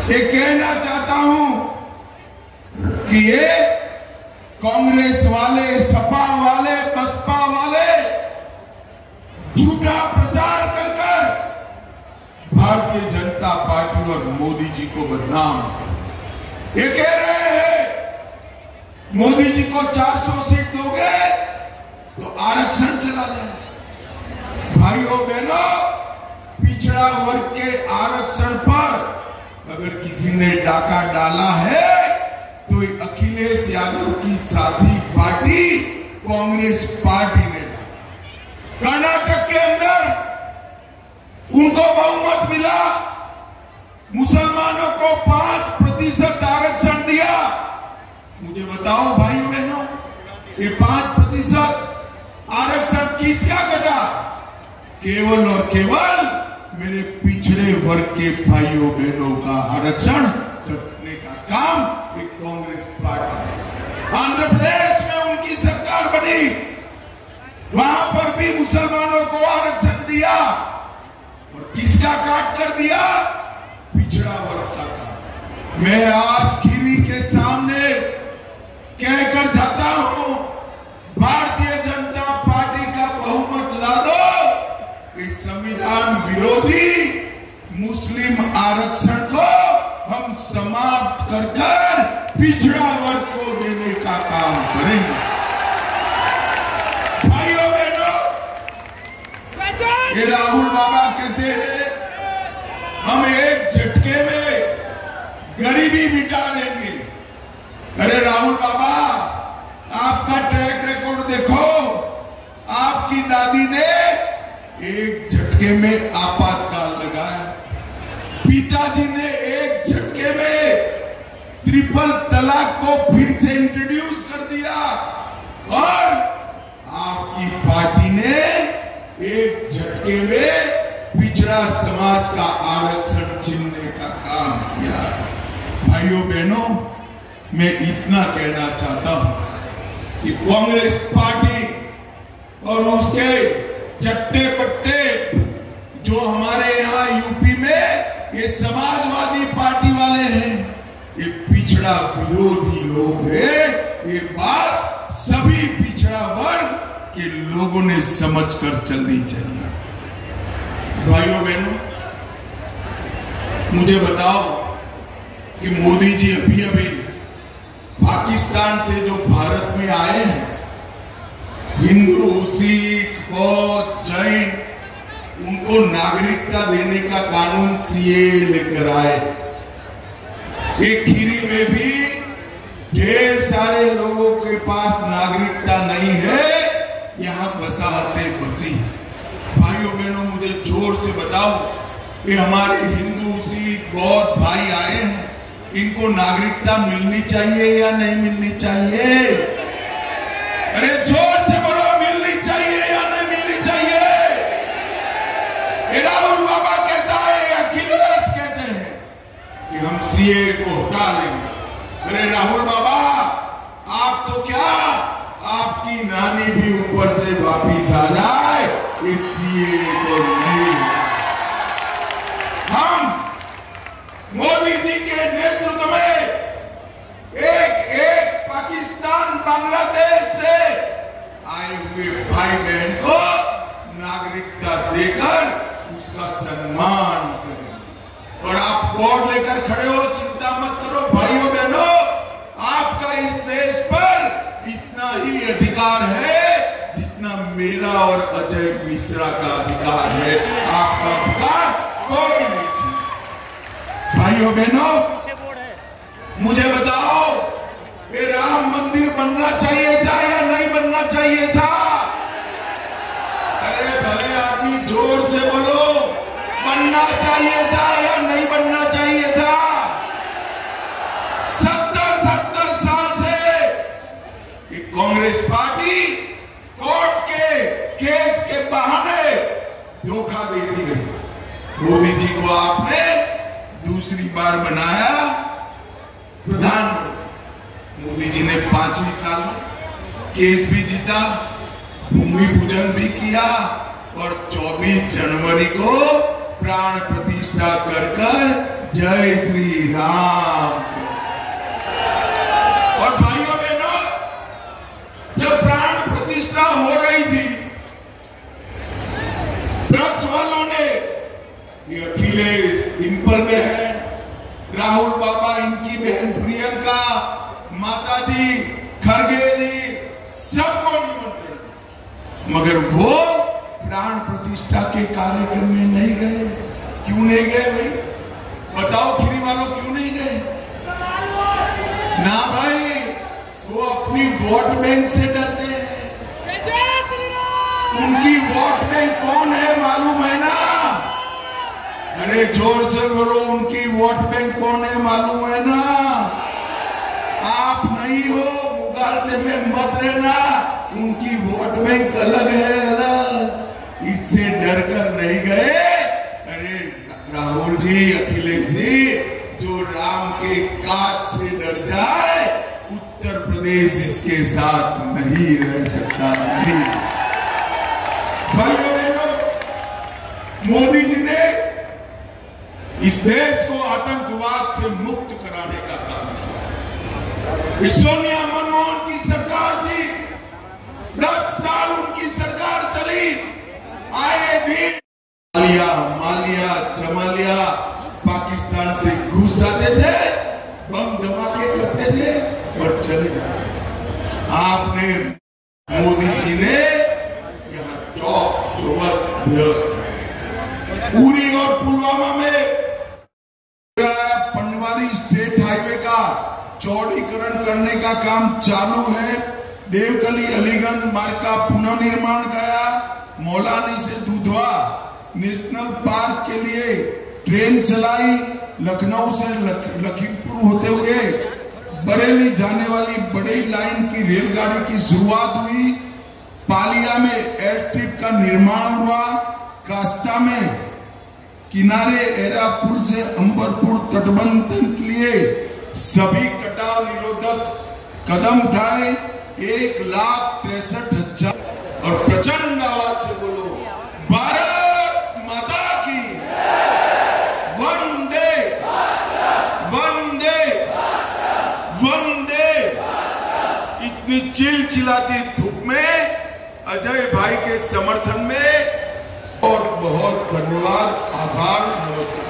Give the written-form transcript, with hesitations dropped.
ये कहना चाहता हूं कि ये कांग्रेस वाले, सपा वाले, बसपा वाले झूठा प्रचार कर कर भारतीय जनता पार्टी और मोदी जी को बदनाम कर, ये कह रहे हैं मोदी जी को 400 सीट दोगे तो आरक्षण चला जाए। भाइयों बहनों, पिछड़ा वर्ग के आरक्षण पर अगर किसी ने डाका डाला है तो अखिलेश यादव की साथी पार्टी कांग्रेस पार्टी ने डाला। कर्नाटक के अंदर उनको बहुमत मिला, मुसलमानों को 5% आरक्षण दिया। मुझे बताओ भाइयों बहनों, ये 5% आरक्षण किसका घटा? केवल और केवल मेरे पिछड़े वर्ग के भाइयों बहनों का आरक्षण कटने का काम एक कांग्रेस पार्टी ने। आंध्र प्रदेश में उनकी सरकार बनी, वहां पर भी मुसलमानों को आरक्षण दिया और किसका काट कर दिया? पिछड़ा वर्ग का काट। मैं आज खीरी के सामने कहकर जाता हूं, भारतीय जनता पार्टी का बहुमत ला दो, इस संविधान विरोधी मुस्लिम आरक्षण को हम समाप्त कर कर पिछड़ा वर्ग को देने का काम करेंगे। भाइयों बहनों, ये राहुल बाबा कहते हैं हम एक झटके में गरीबी मिटा देंगे। अरे राहुल बाबा, आपका ट्रैक रिकॉर्ड देखो, आपकी दादी ने एक झटके में आपातकाल लगाया, पिताजी ने एक झटके में ट्रिपल तलाक को फिर से इंट्रोड्यूस कर दिया और आपकी पार्टी ने एक झटके में पिछड़ा समाज का आरक्षण छीनने का काम किया। भाइयों बहनों, मैं इतना कहना चाहता हूं कि कांग्रेस पार्टी और उसके चट्टे पट्टे जो हमारे यहाँ यूपी में ये समाजवादी पार्टी वाले हैं, ये पिछड़ा विरोधी लोग हैं। ये बात सभी पिछड़ा वर्ग के लोगों ने समझकर चलनी चाहिए। भाइयों बहनों, मुझे बताओ कि मोदी जी अभी अभी पाकिस्तान से जो भारत में आए हैं, हिंदू, सिख, बौद्ध, जैन, उनको नागरिकता देने का कानून सीए लेकर आए। एक खीरी में भी ढेर सारे लोगों के पास नागरिकता नहीं है, यहाँ बसाहतें बसी है। भाइयों बहनों, मुझे जोर से बताओ कि हमारे हिंदू, सिख, बौद्ध भाई आए हैं, इनको नागरिकता मिलनी चाहिए या नहीं मिलनी चाहिए? अरे जोर से बोलो, मिलनी चाहिए या नहीं मिलनी चाहिए? राहुल बाबा कहता है, अखिलेश कहते हैं कि हम सीए को हटा लेंगे। अरे राहुल बाबा, आपको क्या, आपकी नानी भी ऊपर से वापिस आ जाए, इस सीए को नहीं। हम मोदी जी के नेतृत्व में एक पाकिस्तान, बांग्लादेश से आए हुए भाई बहन को नागरिकता देकर उसका सम्मान करेंगे। और आप बोर्ड लेकर खड़े हो, चिंता मत करो भाइयों बहनों, आपका इस देश पर इतना ही अधिकार है जितना मेरा और अजय मिश्रा का अधिकार है। आपका अधिकार कोई नहीं छीन। भाइयों बहनों, मुझे बताओ, ये राम मंदिर बनना चाहिए था या नहीं बनना चाहिए था? अरे भले आदमी जोर से बोलो, बनना चाहिए था या नहीं बनना चाहिए था? 70 साल से ये कांग्रेस पार्टी कोर्ट के केस के बहाने धोखा देती रही। मोदी जी को आपने दूसरी बार बनाया प्रधानमंत्री। मोदी जी ने 5वीं साल में केस भी जीता, भूमि पूजन भी किया और 24 जनवरी को प्राण प्रतिष्ठा कर जय श्री राम। और भाइयों बहनों, जब प्राण प्रतिष्ठा हो रही थी, विपक्ष वालों ने, ये अखिलेश डिंपल बहन, राहुल बाबा इनकी बहन प्रियंका, माताजी खड़गे जी, सबको निमंत्रण दिया, मगर वो प्राण प्रतिष्ठा के कार्यक्रम में नहीं गए। क्यों नहीं गए भाई? बताओ खीरी वालों, क्यों नहीं गए? ना भाई, वो अपनी वोट बैंक से डरते हैं। उनकी वोट बैंक कौन है मालूम है ना? अरे जोर से बोलो, उनकी वोट बैंक कौन है मालूम है ना? आप नहीं हो, मुगालते में मत रहना, उनकी वोट बैंक अलग है, अलग। इससे डरकर नहीं गए। अरे राहुल जी, अखिलेश जी, जो राम के काज से डर जाए, उत्तर प्रदेश इसके साथ नहीं रह सकता। नहीं भाइयों बहनों, मोदी जी ने इस देश को आतंकवाद से मुक्त कराने का काम किया। सोनिया मनमोहन की सरकार थी, 10 साल उनकी सरकार चली, आए दिन मालिया जमालिया पाकिस्तान से घुस जाते थे, बम धमाके करते थे और चले जाते थे। आपने, मोदी जी ने यहाँ चौक चौबंद व्यवस्था, उरी और पुलवामा में पनवारी स्टेट हाईवे का चौड़ीकरण करने का काम चालू है। देवकली अलीगंज मार्ग का पुनर्निर्माण गया। मौलानी से दुधवा नेशनल पार्क के लिए ट्रेन चलाई। लखनऊ से लखीमपुर होते हुए बरेली जाने वाली बड़ी लाइन की रेलगाड़ी की शुरुआत हुई। पालिया में एयरस्ट्रिप का निर्माण हुआ। कास्ता में किनारे एरा पुल से अंबरपुर तटबंधन के लिए सभी कटाव निरोधक कदम उठाए। 1,63,000 और प्रचंड आवाज से बोलो, भारत माता की वंदे वंदे वंदे। इतनी चिलचिलाती धूप में अजय भाई के समर्थन में और बहुत धन्यवाद, आभार, नमस्कार।